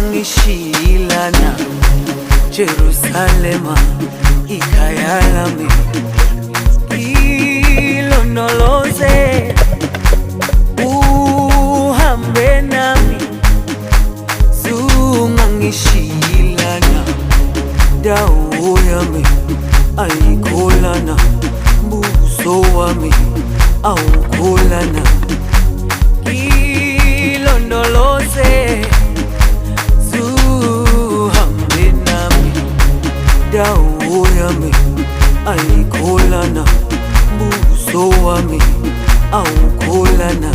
Zungangishilana Jerusalema ikhaya lami ilondoloze uhambe nami zungangishilana dawo yami ayikholana buso wami awukholana ilondoloze zuhambe nami dawo yami ayikholana buso wami awukholana